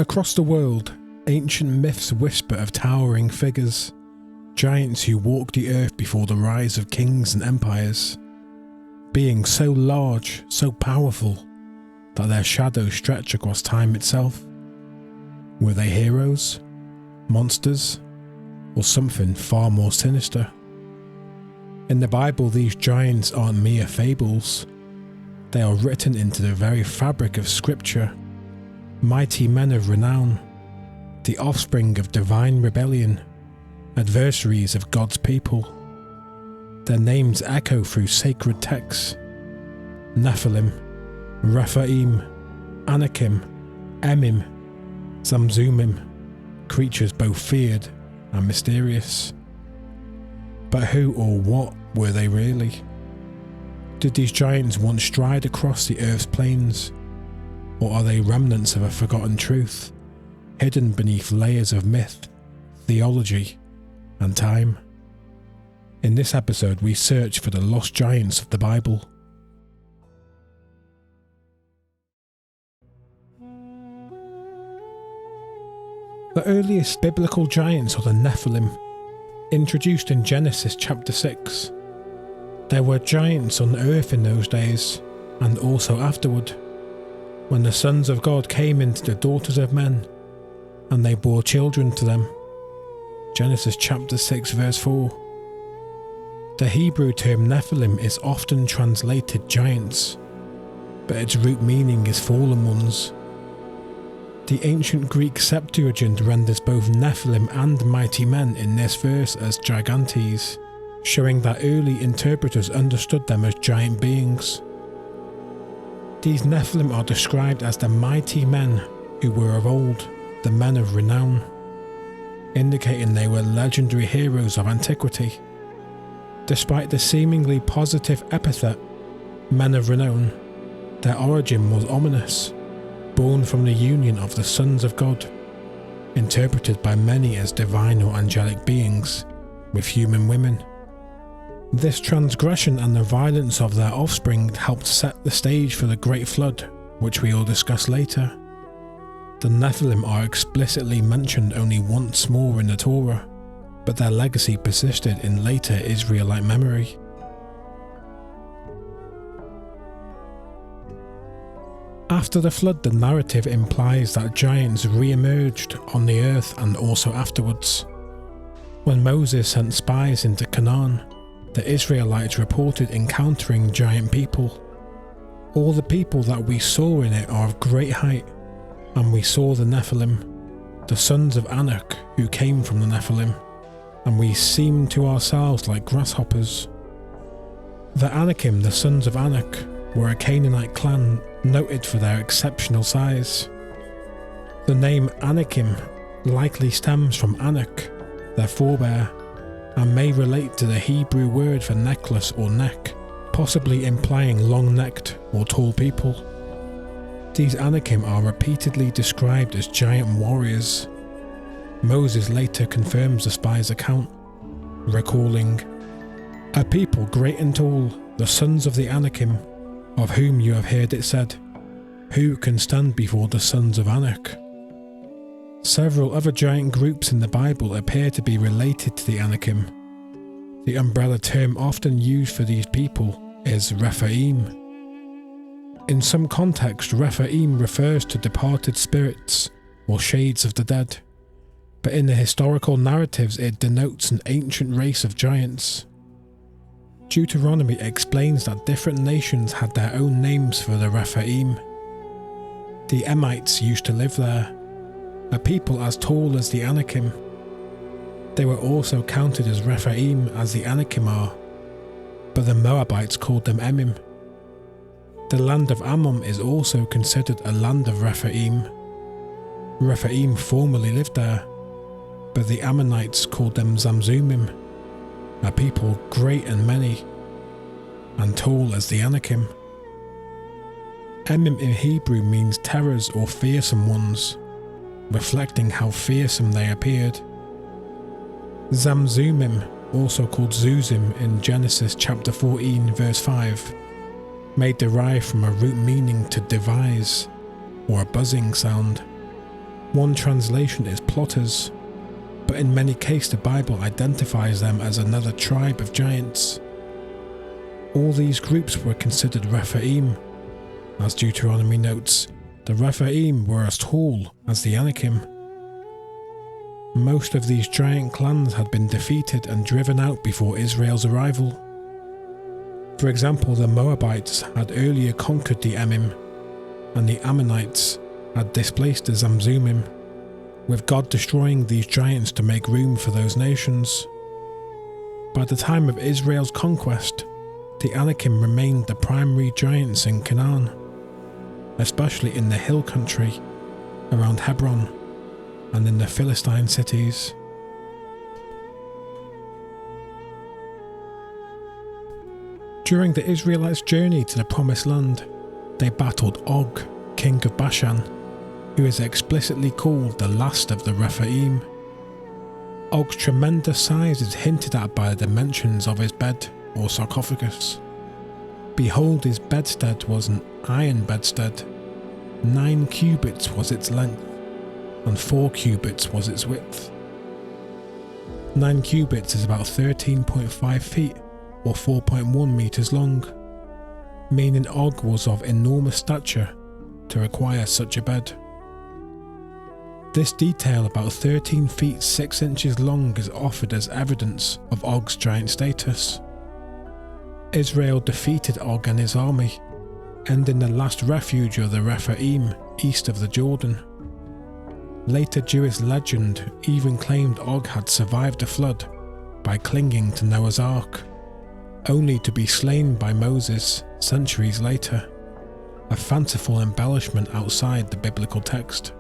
Across the world, ancient myths whisper of towering figures, giants who walked the earth before the rise of kings and empires, beings so large, so powerful, that their shadows stretch across time itself. Were they heroes, monsters, or something far more sinister? In the Bible, these giants aren't mere fables. They are written into the very fabric of Scripture, mighty men of renown, the offspring of divine rebellion, adversaries of God's people. Their names echo through sacred texts: Nephilim, Rephaim, Anakim, Emim, Zamzumim, creatures both feared and mysterious. But who or what were they really? Did these giants once stride across the earth's plains? Or are they remnants of a forgotten truth, hidden beneath layers of myth, theology, and time? In this episode, we search for the lost giants of the Bible. The earliest biblical giants are the Nephilim, introduced in Genesis chapter 6. There were giants on earth in those days, and also afterward, when the sons of God came into the daughters of men, and they bore children to them. Genesis chapter 6 verse 4. The Hebrew term Nephilim is often translated giants, but its root meaning is fallen ones. The ancient Greek Septuagint renders both Nephilim and mighty men in this verse as gigantes, showing that early interpreters understood them as giant beings. These Nephilim are described as the mighty men who were of old, the men of renown, indicating they were legendary heroes of antiquity. Despite the seemingly positive epithet, men of renown, their origin was ominous, born from the union of the sons of God, interpreted by many as divine or angelic beings, with human women. This transgression and the violence of their offspring helped set the stage for the Great Flood, which we will discuss later. The Nephilim are explicitly mentioned only once more in the Torah, but their legacy persisted in later Israelite memory. After the flood, the narrative implies that giants re-emerged on the earth and also afterwards. When Moses sent spies into Canaan, the Israelites reported encountering giant people. All the people that we saw in it are of great height, and we saw the Nephilim, the sons of Enoch who came from the Nephilim, and we seemed to ourselves like grasshoppers. The Anakim, the sons of Enoch, were a Canaanite clan noted for their exceptional size. The name Anakim likely stems from Anak, their forebear, and may relate to the Hebrew word for necklace or neck, possibly implying long-necked or tall people. These Anakim are repeatedly described as giant warriors. Moses later confirms the spy's account, recalling, "A people great and tall, the sons of the Anakim, of whom you have heard it said, who can stand before the sons of Anak?" Several other giant groups in the Bible appear to be related to the Anakim. The umbrella term often used for these people is Rephaim. In some context, Rephaim refers to departed spirits or shades of the dead, but in the historical narratives it denotes an ancient race of giants. Deuteronomy explains that different nations had their own names for the Rephaim. The Emites used to live there, a people as tall as the Anakim. They were also counted as Rephaim as the Anakim are, but the Moabites called them Emim. The land of Ammon is also considered a land of Rephaim. Rephaim formerly lived there, but the Ammonites called them Zamzumim, a people great and many, and tall as the Anakim. Emim in Hebrew means terrors or fearsome ones, reflecting how fearsome they appeared. Zamzumim, also called Zuzim in Genesis chapter 14 verse 5, may derive from a root meaning to devise, or a buzzing sound. One translation is plotters, but in many cases the Bible identifies them as another tribe of giants. All these groups were considered Rephaim. As Deuteronomy notes, the Rephaim were as tall as the Anakim. Most of these giant clans had been defeated and driven out before Israel's arrival. For example, the Moabites had earlier conquered the Emim, and the Ammonites had displaced the Zamzumim, with God destroying these giants to make room for those nations. By the time of Israel's conquest, the Anakim remained the primary giants in Canaan, especially in the hill country around Hebron and in the Philistine cities. During the Israelites' journey to the Promised Land, they battled Og, king of Bashan, who is explicitly called the last of the Rephaim. Og's tremendous size is hinted at by the dimensions of his bed or sarcophagus. Behold, his bedstead was an iron bedstead. 9 cubits was its length, and 4 cubits was its width. 9 cubits is about 13.5 feet or 4.1 meters long, meaning Og was of enormous stature to require such a bed. This detail, about 13 feet 6 inches long, is offered as evidence of Og's giant status. Israel defeated Og and his army, ending the last refuge of the Rephaim east of the Jordan. Later Jewish legend even claimed Og had survived the flood by clinging to Noah's Ark, only to be slain by Moses centuries later, a fanciful embellishment outside the biblical text.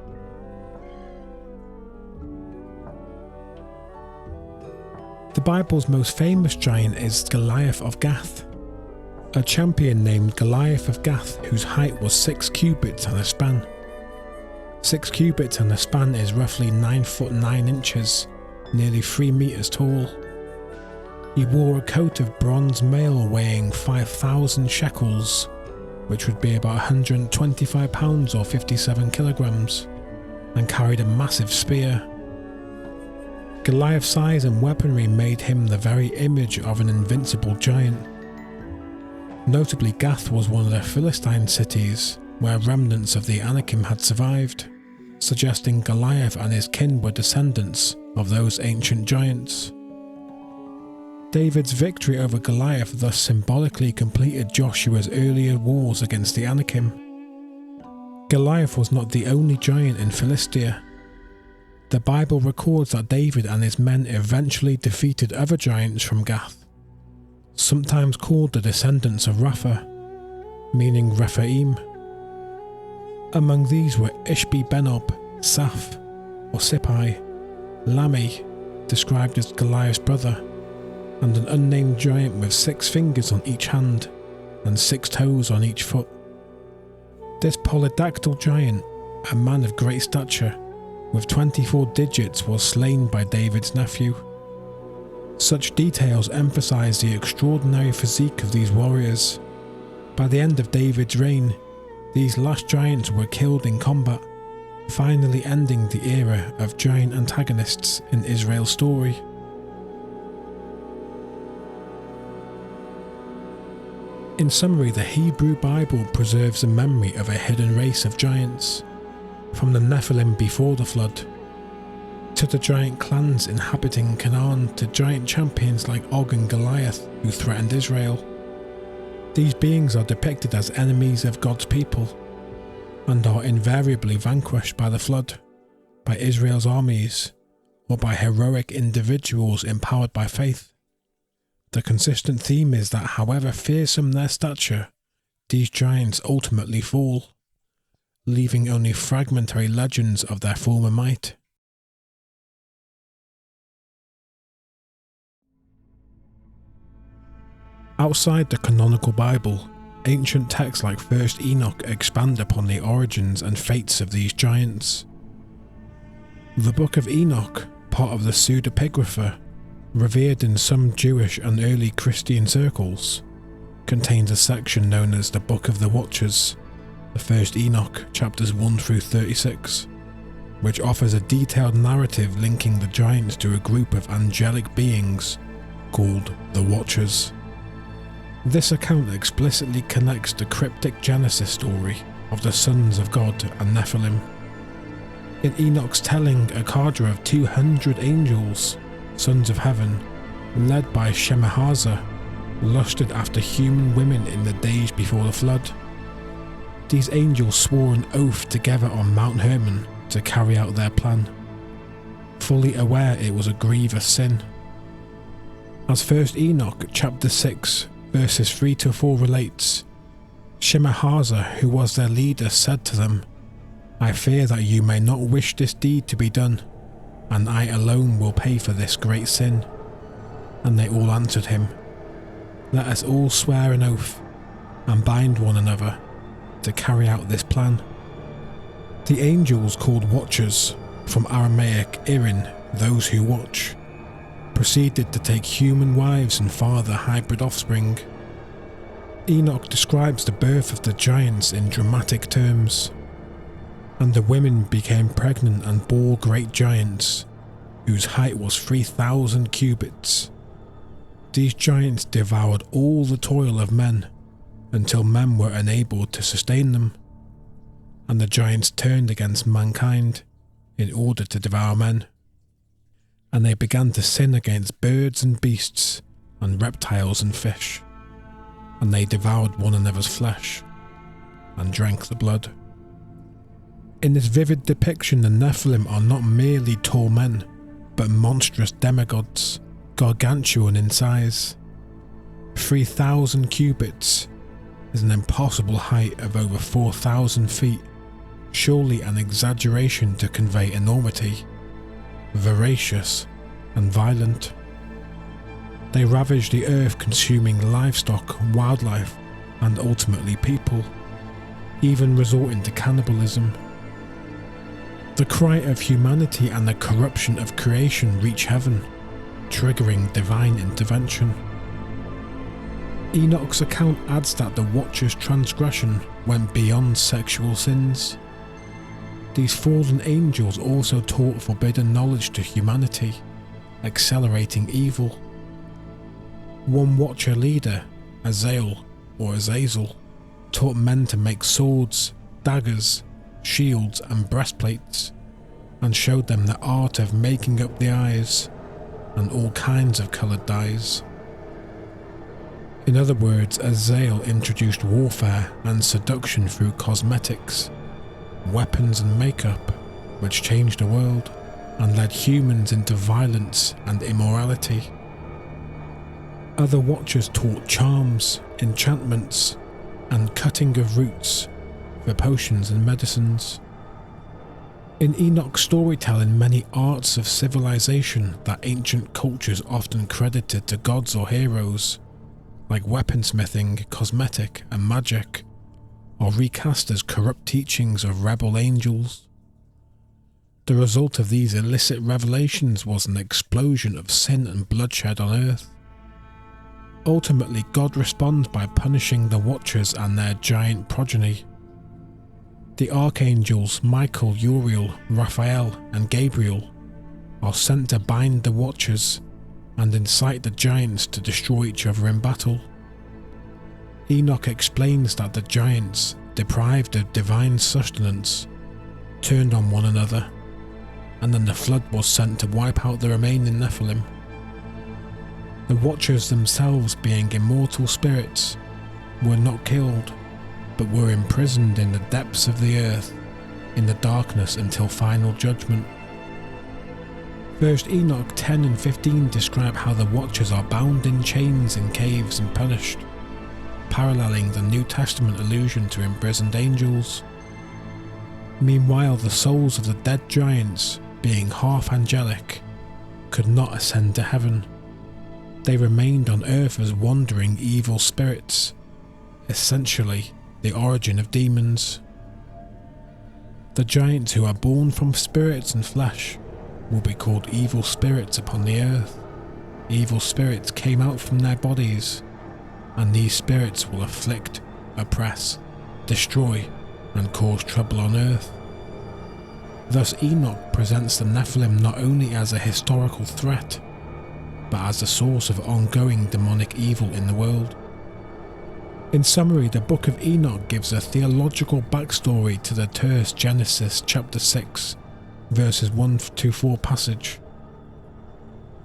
The Bible's most famous giant is Goliath of Gath, a champion named Goliath of Gath whose height was 6 cubits and a span. 6 cubits and a span is roughly 9 foot 9 inches, nearly 3 meters tall. He wore a coat of bronze mail weighing 5,000 shekels, which would be about 125 pounds or 57 kilograms, and carried a massive spear. Goliath's size and weaponry made him the very image of an invincible giant. Notably, Gath was one of the Philistine cities where remnants of the Anakim had survived, suggesting Goliath and his kin were descendants of those ancient giants. David's victory over Goliath thus symbolically completed Joshua's earlier wars against the Anakim. Goliath was not the only giant in Philistia. The Bible records that David and his men eventually defeated other giants from Gath, sometimes called the descendants of Rapha, meaning Rephaim. Among these were Ishbi-Benob, Saph, or Sippai, Lami, described as Goliath's brother, and an unnamed giant with 6 fingers on each hand and 6 toes on each foot. This polydactyl giant, a man of great stature, with 24 digits, was slain by David's nephew. Such details emphasize the extraordinary physique of these warriors. By the end of David's reign, these last giants were killed in combat, finally ending the era of giant antagonists in Israel's story. In summary, the Hebrew Bible preserves the memory of a hidden race of giants, from the Nephilim before the flood, to the giant clans inhabiting Canaan, to giant champions like Og and Goliath who threatened Israel. These beings are depicted as enemies of God's people, and are invariably vanquished by the flood, by Israel's armies, or by heroic individuals empowered by faith. The consistent theme is that however fearsome their stature, these giants ultimately fall, leaving only fragmentary legends of their former might. Outside the canonical Bible, ancient texts like 1st Enoch expand upon the origins and fates of these giants. The Book of Enoch, part of the pseudepigrapha, revered in some Jewish and early Christian circles, contains a section known as the Book of the Watchers, the 1st Enoch, chapters 1 through 36. which offers a detailed narrative linking the giants to a group of angelic beings called the Watchers. This account explicitly connects the cryptic Genesis story of the sons of God and Nephilim. In Enoch's telling, a cadre of 200 angels, sons of heaven, led by Shemhaza, lusted after human women in the days before the flood. These angels swore an oath together on Mount Hermon to carry out their plan, fully aware it was a grievous sin. As 1 Enoch chapter 6 verses 3-4 relates, Shemhaza, who was their leader, said to them, "I fear that you may not wish this deed to be done, and I alone will pay for this great sin." And they all answered him, "Let us all swear an oath, and bind one another, to carry out this plan." The angels, called Watchers, from Aramaic Irin, those who watch, proceeded to take human wives and father hybrid offspring. Enoch describes the birth of the giants in dramatic terms. "And the women became pregnant and bore great giants, whose height was 3,000 cubits. These giants devoured all the toil of men, until men were unable to sustain them. And the giants turned against mankind, in order to devour men. And they began to sin against birds and beasts, and reptiles and fish. And they devoured one another's flesh, and drank the blood." In this vivid depiction, the Nephilim are not merely tall men, but monstrous demigods, gargantuan in size. 3,000 cubits is an impossible height of over 4,000 feet, surely an exaggeration to convey enormity, voracious and violent. They ravage the earth, consuming livestock, wildlife, and ultimately people, even resorting to cannibalism. The cry of humanity and the corruption of creation reach heaven, triggering divine intervention. Enoch's account adds that the Watchers' transgression went beyond sexual sins. These fallen angels also taught forbidden knowledge to humanity, accelerating evil. One Watcher leader, Azazel or Azazel, taught men to make swords, daggers, shields and breastplates, and showed them the art of making up the eyes and all kinds of coloured dyes. In other words, Azazel introduced warfare and seduction through cosmetics, weapons and makeup, which changed the world and led humans into violence and immorality. Other Watchers taught charms, enchantments, and cutting of roots for potions and medicines. In Enoch's storytelling, many arts of civilization that ancient cultures often credited to gods or heroes, like weaponsmithing, cosmetic, and magic, are recast as corrupt teachings of rebel angels. The result of these illicit revelations was an explosion of sin and bloodshed on earth. Ultimately, God responds by punishing the Watchers and their giant progeny. The archangels Michael, Uriel, Raphael, and Gabriel are sent to bind the Watchers and incite the giants to destroy each other in battle. Enoch explains that the giants, deprived of divine sustenance, turned on one another, and then the flood was sent to wipe out the remaining Nephilim. The Watchers themselves, being immortal spirits, were not killed, but were imprisoned in the depths of the earth, in the darkness until final judgment. 1 Enoch 10 and 15 describe how the Watchers are bound in chains in caves and punished, paralleling the New Testament allusion to imprisoned angels. Meanwhile, the souls of the dead giants, being half angelic, could not ascend to heaven. They remained on earth as wandering evil spirits, essentially the origin of demons. The giants who are born from spirits and flesh will be called evil spirits upon the earth. Evil spirits came out from their bodies, and these spirits will afflict, oppress, destroy, and cause trouble on earth. Thus Enoch presents the Nephilim not only as a historical threat, but as a source of ongoing demonic evil in the world. In summary, the Book of Enoch gives a theological backstory to the terse Genesis chapter 6, verses 1-4 passage.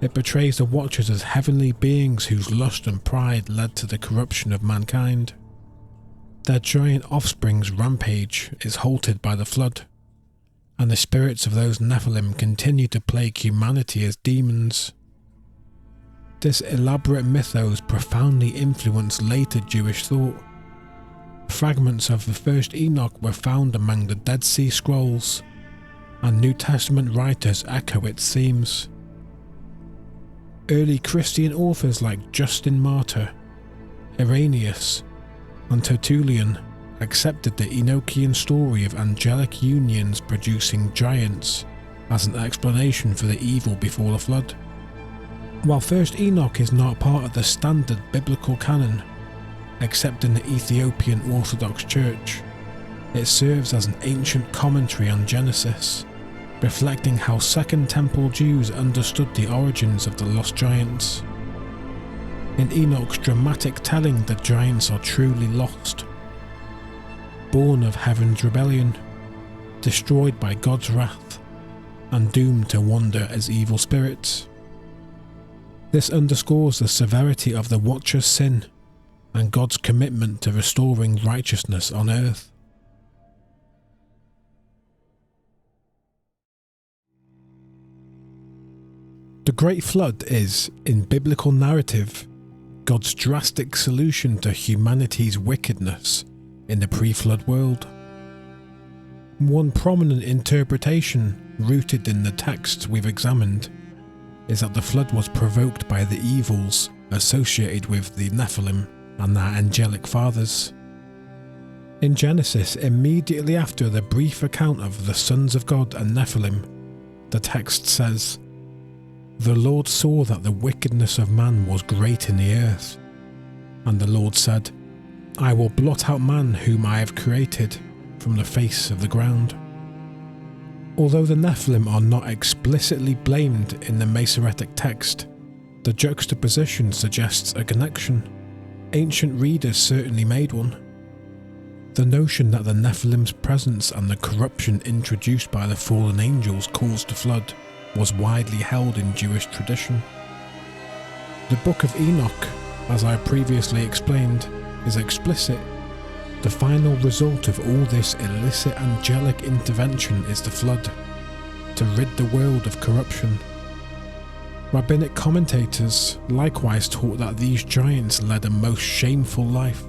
It portrays the Watchers as heavenly beings whose lust and pride led to the corruption of mankind. Their giant offspring's rampage is halted by the flood, and the spirits of those Nephilim continue to plague humanity as demons. This elaborate mythos profoundly influenced later Jewish thought. Fragments of the first Enoch were found among the Dead Sea Scrolls, and New Testament writers echo its themes. Early Christian authors like Justin Martyr, Irenaeus, and Tertullian accepted the Enochian story of angelic unions producing giants as an explanation for the evil before the flood. While First Enoch is not part of the standard biblical canon, except in the Ethiopian Orthodox Church, it serves as an ancient commentary on Genesis, reflecting how Second Temple Jews understood the origins of the lost giants. In Enoch's dramatic telling, the giants are truly lost, born of heaven's rebellion, destroyed by God's wrath, and doomed to wander as evil spirits. This underscores the severity of the Watcher's sin and God's commitment to restoring righteousness on earth. The Great Flood is, in biblical narrative, God's drastic solution to humanity's wickedness in the pre-flood world. One prominent interpretation, rooted in the texts we've examined, is that the flood was provoked by the evils associated with the Nephilim and their angelic fathers. In Genesis, immediately after the brief account of the sons of God and Nephilim, the text says, "The Lord saw that the wickedness of man was great in the earth. And the Lord said, I will blot out man whom I have created from the face of the ground." Although the Nephilim are not explicitly blamed in the Masoretic text, the juxtaposition suggests a connection. Ancient readers certainly made one. The notion that the Nephilim's presence and the corruption introduced by the fallen angels caused the flood was widely held in Jewish tradition. The Book of Enoch, as I previously explained, is explicit. The final result of all this illicit angelic intervention is the flood, to rid the world of corruption. Rabbinic commentators likewise taught that these giants led a most shameful life,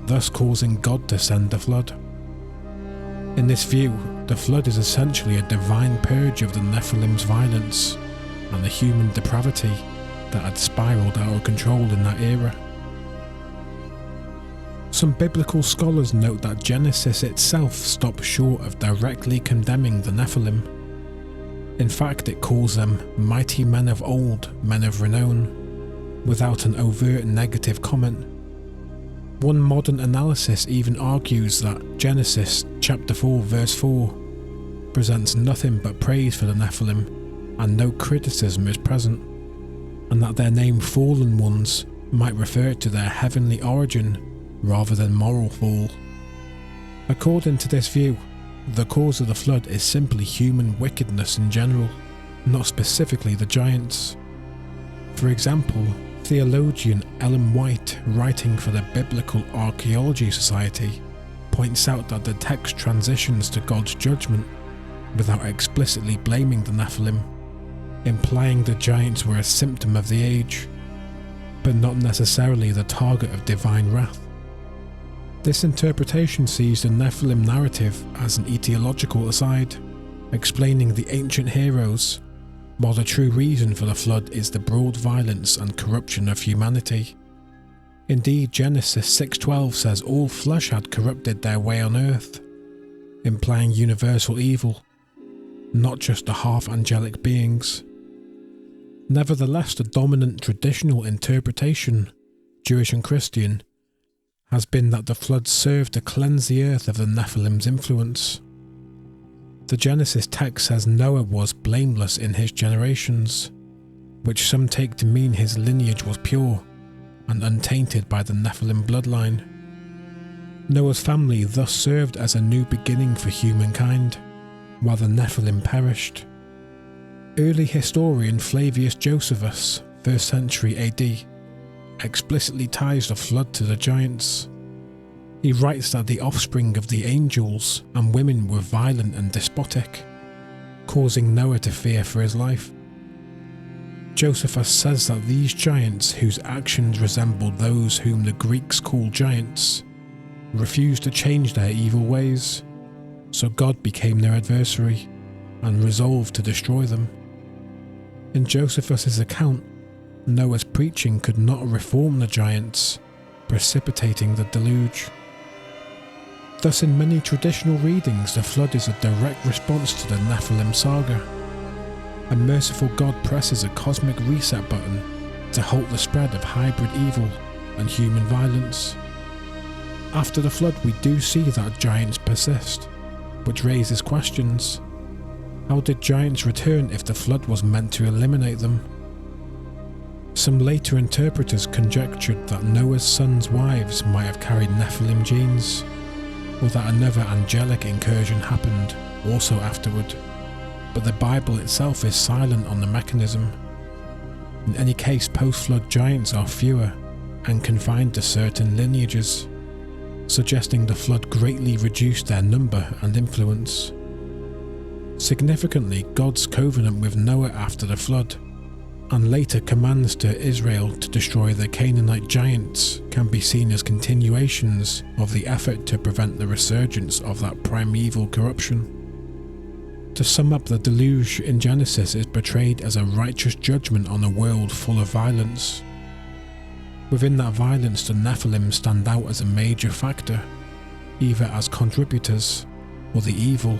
thus causing God to send a flood. In this view, the flood is essentially a divine purge of the Nephilim's violence and the human depravity that had spiraled out of control in that era. Some biblical scholars note that Genesis itself stops short of directly condemning the Nephilim. In fact, it calls them mighty men of old, men of renown, without an overt negative comment. One modern analysis even argues that Genesis chapter 4 verse 4 presents nothing but praise for the Nephilim and no criticism is present, and that their name fallen ones might refer to their heavenly origin rather than moral fall. According to this view, the cause of the flood is simply human wickedness in general, not specifically the giants. For example, theologian Ellen White, writing for the Biblical Archaeology Society, points out that the text transitions to God's judgment without explicitly blaming the Nephilim, implying the giants were a symptom of the age, but not necessarily the target of divine wrath. This interpretation sees the Nephilim narrative as an etiological aside, explaining the ancient heroes, while the true reason for the flood is the broad violence and corruption of humanity. Indeed, Genesis 6:12 says all flesh had corrupted their way on earth, implying universal evil, not just the half-angelic beings. Nevertheless, the dominant traditional interpretation, Jewish and Christian, has been that the flood served to cleanse the earth of the Nephilim's influence. The Genesis text says Noah was blameless in his generations, which some take to mean his lineage was pure and untainted by the Nephilim bloodline. Noah's family thus served as a new beginning for humankind, while the Nephilim perished. Early historian Flavius Josephus, 1st century AD, explicitly ties the flood to the giants. He writes that the offspring of the angels and women were violent and despotic, causing Noah to fear for his life. Josephus says that these giants, whose actions resembled those whom the Greeks call giants, refused to change their evil ways, so God became their adversary and resolved to destroy them. In Josephus's account, Noah's preaching could not reform the giants, precipitating the deluge. Thus, in many traditional readings, the flood is a direct response to the Nephilim saga. A merciful God presses a cosmic reset button to halt the spread of hybrid evil and human violence. After the flood, we do see that giants persist, which raises questions. How did giants return if the flood was meant to eliminate them? Some later interpreters conjectured that Noah's sons' wives might have carried Nephilim genes, or that another angelic incursion happened also afterward, but the Bible itself is silent on the mechanism. In any case, post-flood giants are fewer and confined to certain lineages, suggesting the flood greatly reduced their number and influence. Significantly, God's covenant with Noah after the flood, and later commands to Israel to destroy the Canaanite giants, can be seen as continuations of the effort to prevent the resurgence of that primeval corruption. To sum up, the deluge in Genesis is portrayed as a righteous judgment on a world full of violence. Within that violence, the Nephilim stand out as a major factor, either as contributors or the evil,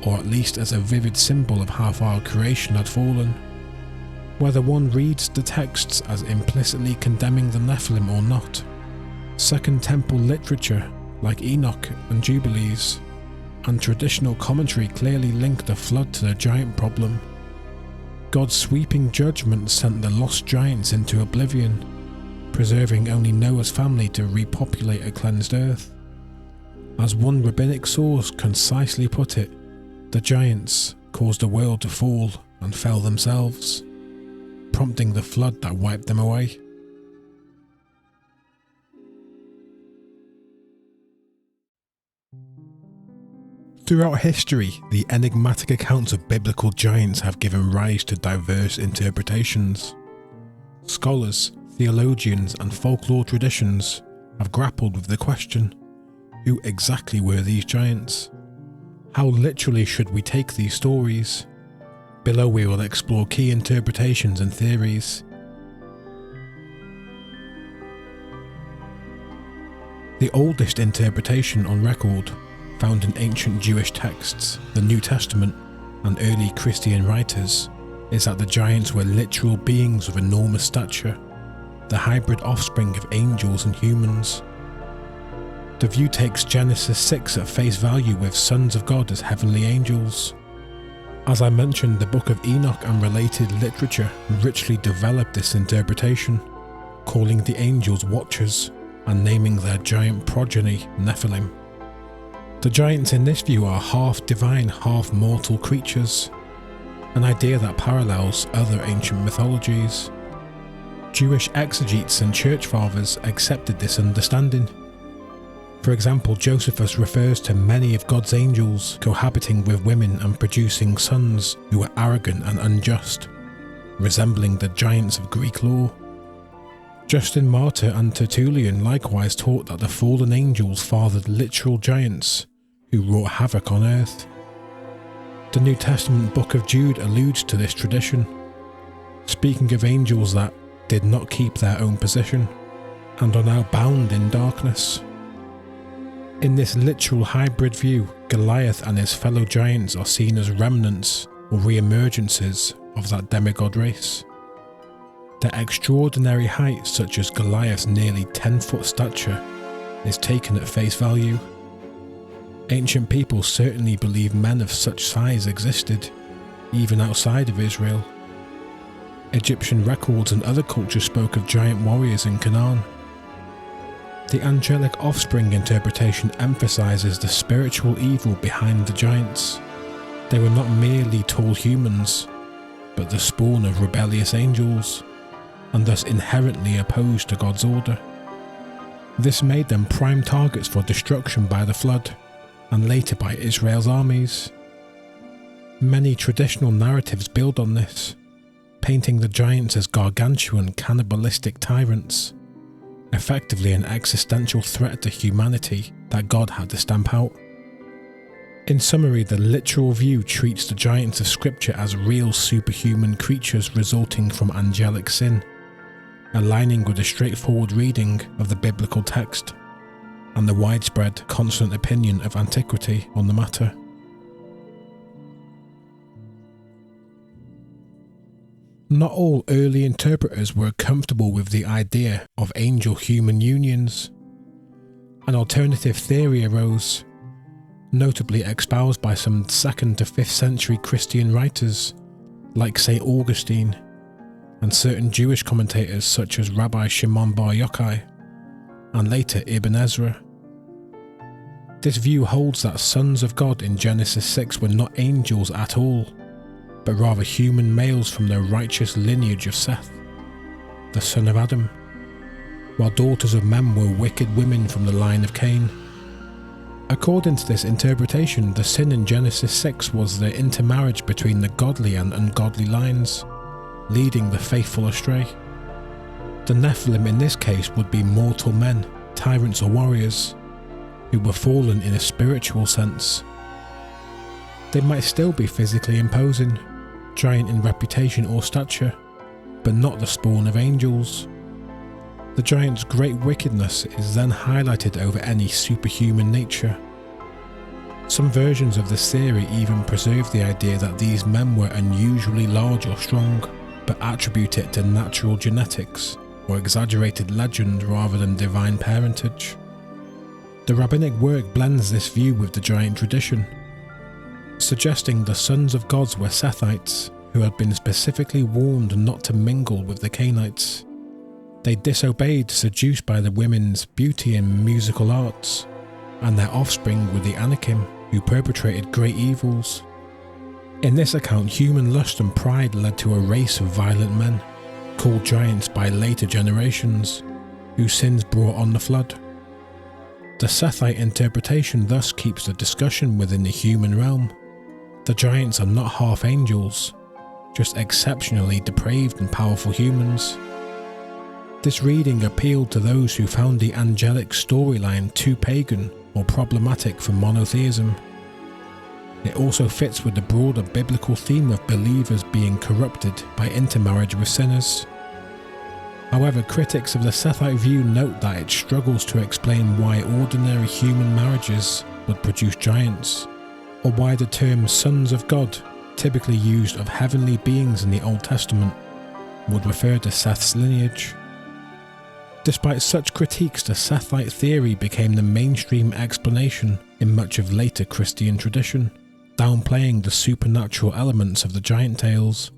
or at least as a vivid symbol of how far creation had fallen. Whether one reads the texts as implicitly condemning the Nephilim or not, Second Temple literature like Enoch and Jubilees and traditional commentary clearly link the flood to the giant problem. God's sweeping judgment sent the lost giants into oblivion, preserving only Noah's family to repopulate a cleansed earth. As one rabbinic source concisely put it, the giants caused the world to fall and fell themselves, prompting the flood that wiped them away. Throughout history, the enigmatic accounts of biblical giants have given rise to diverse interpretations. Scholars, theologians, and folklore traditions have grappled with the question, who exactly were these giants? How literally should we take these stories? Below we will explore key interpretations and theories. The oldest interpretation on record, found in ancient Jewish texts, the New Testament, and early Christian writers, is that the giants were literal beings of enormous stature, the hybrid offspring of angels and humans. The view takes Genesis 6 at face value with sons of God as heavenly angels. As I mentioned, the Book of Enoch and related literature richly developed this interpretation, calling the angels watchers and naming their giant progeny Nephilim. The giants in this view are half divine, half mortal creatures, an idea that parallels other ancient mythologies. Jewish exegetes and church fathers accepted this understanding. For example, Josephus refers to many of God's angels cohabiting with women and producing sons who were arrogant and unjust, resembling the giants of Greek lore. Justin Martyr and Tertullian likewise taught that the fallen angels fathered literal giants who wrought havoc on earth. The New Testament Book of Jude alludes to this tradition, speaking of angels that did not keep their own position and are now bound in darkness. In this literal hybrid view, Goliath and his fellow giants are seen as remnants or re-emergences of that demigod race. Their extraordinary height, such as Goliath's nearly 10-foot stature, is taken at face value. Ancient people certainly believed men of such size existed, even outside of Israel. Egyptian records and other cultures spoke of giant warriors in Canaan. The angelic offspring interpretation emphasizes the spiritual evil behind the giants. They were not merely tall humans, but the spawn of rebellious angels, and thus inherently opposed to God's order. This made them prime targets for destruction by the flood, and later by Israel's armies. Many traditional narratives build on this, painting the giants as gargantuan cannibalistic tyrants, effectively an existential threat to humanity that God had to stamp out. In summary, the literal view treats the giants of Scripture as real superhuman creatures resulting from angelic sin, aligning with the straightforward reading of the biblical text and the widespread constant opinion of antiquity on the matter. Not all early interpreters were comfortable with the idea of angel-human unions. An alternative theory arose, notably espoused by some 2nd to 5th century Christian writers like St. Augustine and certain Jewish commentators such as Rabbi Shimon Bar Yochai and later Ibn Ezra. This view holds that sons of God in Genesis 6 were not angels at all, but rather human males from the righteous lineage of Seth, the son of Adam, while daughters of men were wicked women from the line of Cain. According to this interpretation, the sin in Genesis 6 was the intermarriage between the godly and ungodly lines, leading the faithful astray. The Nephilim in this case would be mortal men, tyrants or warriors, who were fallen in a spiritual sense. They might still be physically imposing, giant in reputation or stature, but not the spawn of angels. The giant's great wickedness is then highlighted over any superhuman nature. Some versions of this theory even preserve the idea that these men were unusually large or strong, but attribute it to natural genetics or exaggerated legend rather than divine parentage. The rabbinic work blends this view with the giant tradition, suggesting the sons of gods were Sethites who had been specifically warned not to mingle with the Cainites. They disobeyed, seduced by the women's beauty and musical arts, and their offspring were the Anakim, who perpetrated great evils. In this account, human lust and pride led to a race of violent men, called giants by later generations, whose sins brought on the flood. The Sethite interpretation thus keeps the discussion within the human realm. The giants are not half angels, just exceptionally depraved and powerful humans. This reading appealed to those who found the angelic storyline too pagan or problematic for monotheism. It also fits with the broader biblical theme of believers being corrupted by intermarriage with sinners. However, critics of the Sethite view note that it struggles to explain why ordinary human marriages would produce giants, or why the term sons of God, typically used of heavenly beings in the Old Testament, would refer to Seth's lineage. Despite such critiques, the Sethite theory became the mainstream explanation in much of later Christian tradition, downplaying the supernatural elements of the giant tales.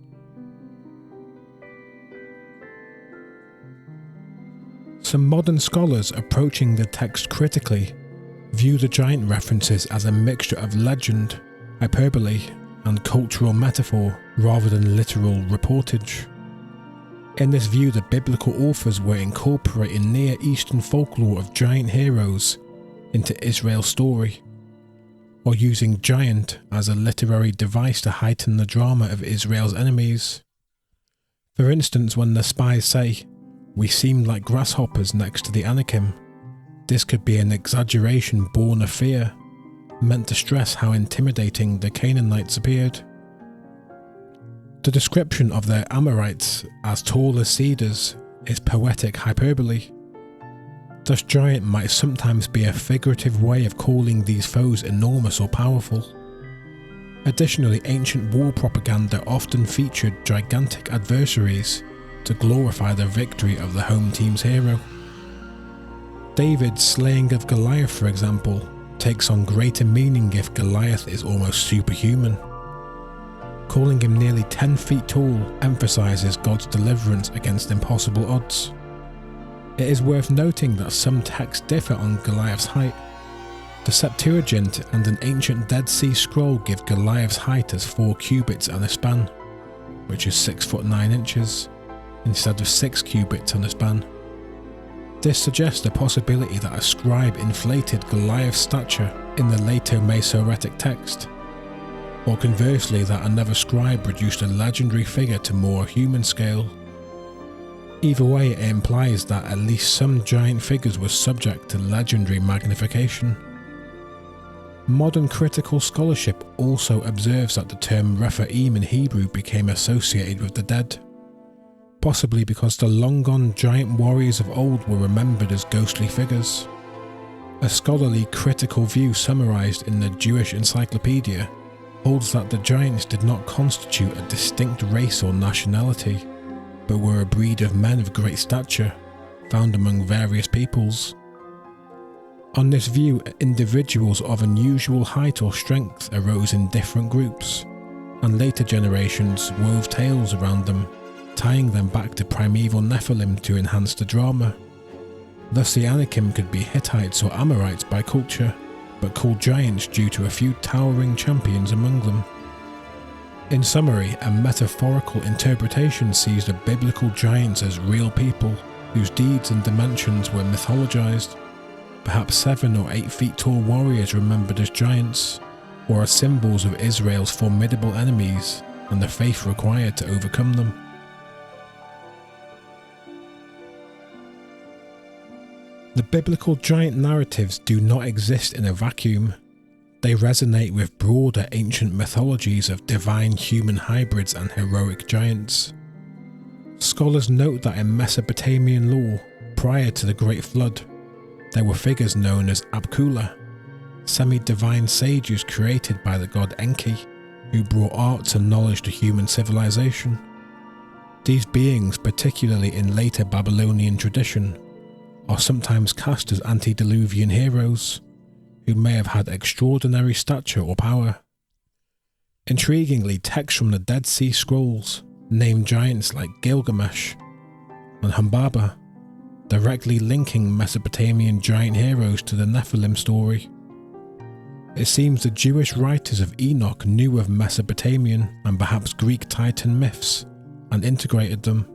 Some modern scholars approaching the text critically view the giant references as a mixture of legend, hyperbole, and cultural metaphor rather than literal reportage. In this view, the biblical authors were incorporating Near Eastern folklore of giant heroes into Israel's story, or using giant as a literary device to heighten the drama of Israel's enemies. For instance, when the spies say, "We seemed like grasshoppers next to the Anakim," this could be an exaggeration born of fear, meant to stress how intimidating the Canaanites appeared. The description of the Amorites as tall as cedars is poetic hyperbole. Thus, giant might sometimes be a figurative way of calling these foes enormous or powerful. Additionally, ancient war propaganda often featured gigantic adversaries to glorify the victory of the home team's hero. David's slaying of Goliath, for example, takes on greater meaning if Goliath is almost superhuman. Calling him nearly 10 feet tall emphasises God's deliverance against impossible odds. It is worth noting that some texts differ on Goliath's height. The Septuagint and an ancient Dead Sea Scroll give Goliath's height as 4 cubits and a span, which is 6 foot 9 inches, instead of 6 cubits and a span. This suggests the possibility that a scribe inflated Goliath's stature in the later Masoretic text, or conversely that another scribe reduced a legendary figure to more human scale. Either way, it implies that at least some giant figures were subject to legendary magnification. Modern critical scholarship also observes that the term Rephaim in Hebrew became associated with the dead, possibly because the long-gone giant warriors of old were remembered as ghostly figures. A scholarly critical view summarised in the Jewish Encyclopedia holds that the giants did not constitute a distinct race or nationality, but were a breed of men of great stature, found among various peoples. On this view, individuals of unusual height or strength arose in different groups, and later generations wove tales around them, tying them back to primeval Nephilim to enhance the drama. Thus the Anakim could be Hittites or Amorites by culture, but called giants due to a few towering champions among them. In summary, a metaphorical interpretation sees the biblical giants as real people whose deeds and dimensions were mythologized, perhaps 7 or 8 feet tall warriors remembered as giants, or as symbols of Israel's formidable enemies and the faith required to overcome them. The biblical giant narratives do not exist in a vacuum. They resonate with broader ancient mythologies of divine human hybrids and heroic giants. Scholars note that in Mesopotamian lore, prior to the Great Flood, there were figures known as Abkula, semi-divine sages created by the god Enki, who brought arts and knowledge to human civilization. These beings, particularly in later Babylonian tradition, are sometimes cast as antediluvian heroes, who may have had extraordinary stature or power. Intriguingly, texts from the Dead Sea Scrolls name giants like Gilgamesh and Humbaba, directly linking Mesopotamian giant heroes to the Nephilim story. It seems the Jewish writers of Enoch knew of Mesopotamian and perhaps Greek Titan myths and integrated them.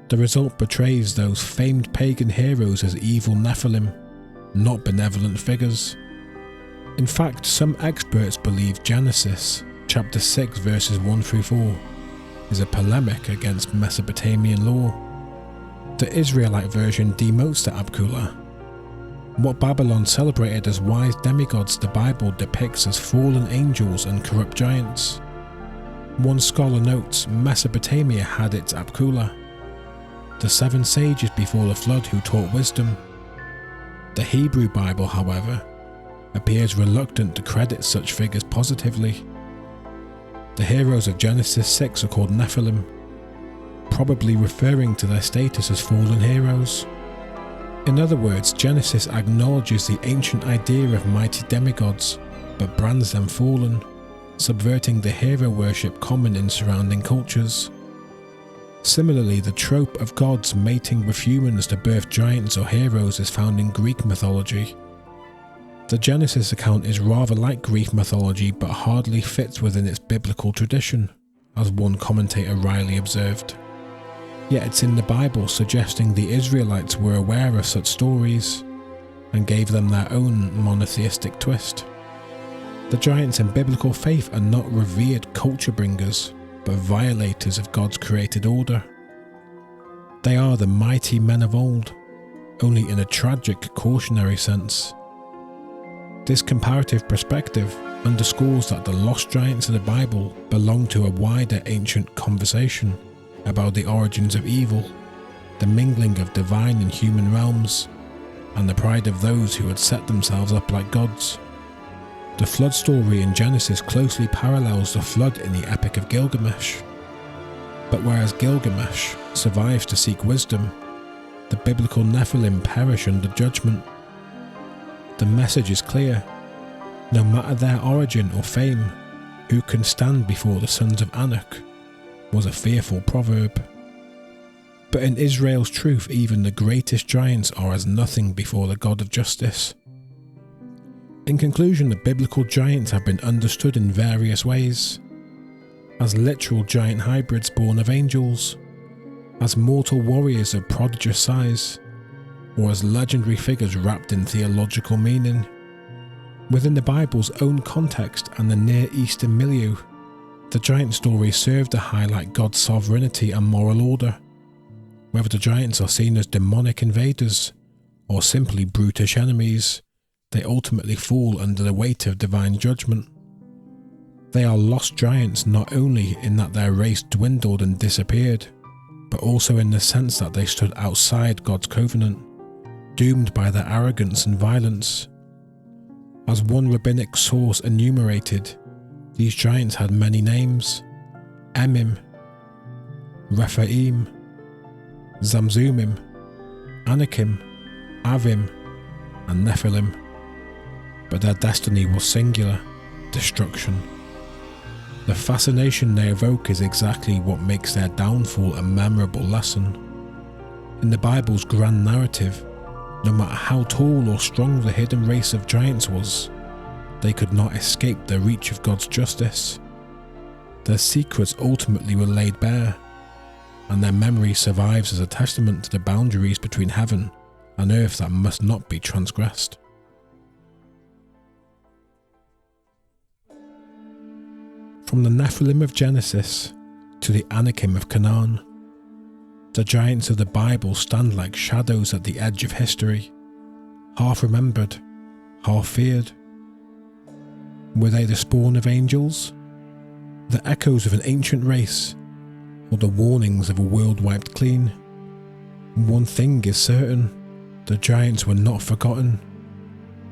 The result portrays those famed pagan heroes as evil Nephilim, not benevolent figures. In fact, some experts believe Genesis chapter 6 verses 1 through 4 is a polemic against Mesopotamian lore. The Israelite version demotes the Abkula. What Babylon celebrated as wise demigods, the Bible depicts as fallen angels and corrupt giants. One scholar notes Mesopotamia had its Abkula, the 7 sages before the flood who taught wisdom. The Hebrew Bible, however, appears reluctant to credit such figures positively. The heroes of Genesis 6 are called Nephilim, probably referring to their status as fallen heroes. In other words, Genesis acknowledges the ancient idea of mighty demigods, but brands them fallen, subverting the hero worship common in surrounding cultures. Similarly, the trope of gods mating with humans to birth giants or heroes is found in Greek mythology. The Genesis account is rather like Greek mythology but hardly fits within its biblical tradition, as one commentator wryly observed. Yet it's in the Bible, suggesting the Israelites were aware of such stories and gave them their own monotheistic twist. The giants in biblical faith are not revered culture bringers, but violators of God's created order. They are the mighty men of old, only in a tragic, cautionary sense. This comparative perspective underscores that the lost giants of the Bible belong to a wider ancient conversation about the origins of evil, the mingling of divine and human realms, and the pride of those who had set themselves up like gods. The flood story in Genesis closely parallels the flood in the Epic of Gilgamesh. But whereas Gilgamesh survives to seek wisdom, the biblical Nephilim perish under judgment. The message is clear. No matter their origin or fame, who can stand before the sons of Enoch was a fearful proverb. But in Israel's truth, even the greatest giants are as nothing before the God of justice. In conclusion, the biblical giants have been understood in various ways. As literal giant hybrids born of angels, as mortal warriors of prodigious size, or as legendary figures wrapped in theological meaning. Within the Bible's own context and the Near Eastern milieu, the giant stories serve to highlight God's sovereignty and moral order. Whether the giants are seen as demonic invaders or simply brutish enemies, they ultimately fall under the weight of divine judgment. They are lost giants not only in that their race dwindled and disappeared, but also in the sense that they stood outside God's covenant, doomed by their arrogance and violence. As one rabbinic source enumerated, these giants had many names: Emim, Rephaim, Zamzumim, Anakim, Avim, and Nephilim. But their destiny was singular: destruction. The fascination they evoke is exactly what makes their downfall a memorable lesson. In the Bible's grand narrative, no matter how tall or strong the hidden race of giants was, they could not escape the reach of God's justice. Their secrets ultimately were laid bare, and their memory survives as a testament to the boundaries between heaven and earth that must not be transgressed. From the Nephilim of Genesis to the Anakim of Canaan, the giants of the Bible stand like shadows at the edge of history, half remembered, half feared. Were they the spawn of angels, the echoes of an ancient race, or the warnings of a world wiped clean? One thing is certain: the giants were not forgotten.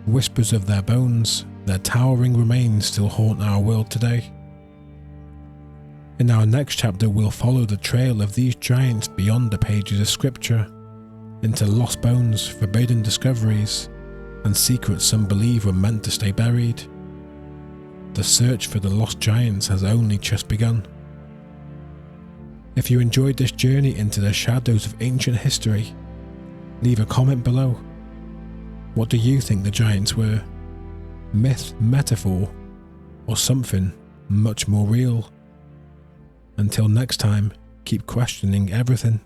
Whispers of their bones, their towering remains still haunt our world today. In our next chapter, we'll follow the trail of these giants beyond the pages of scripture, into lost bones, forbidden discoveries, and secrets some believe were meant to stay buried. The search for the lost giants has only just begun. If you enjoyed this journey into the shadows of ancient history, leave a comment below. What do you think the giants were? Myth, metaphor, or something much more real? Until next time, keep questioning everything.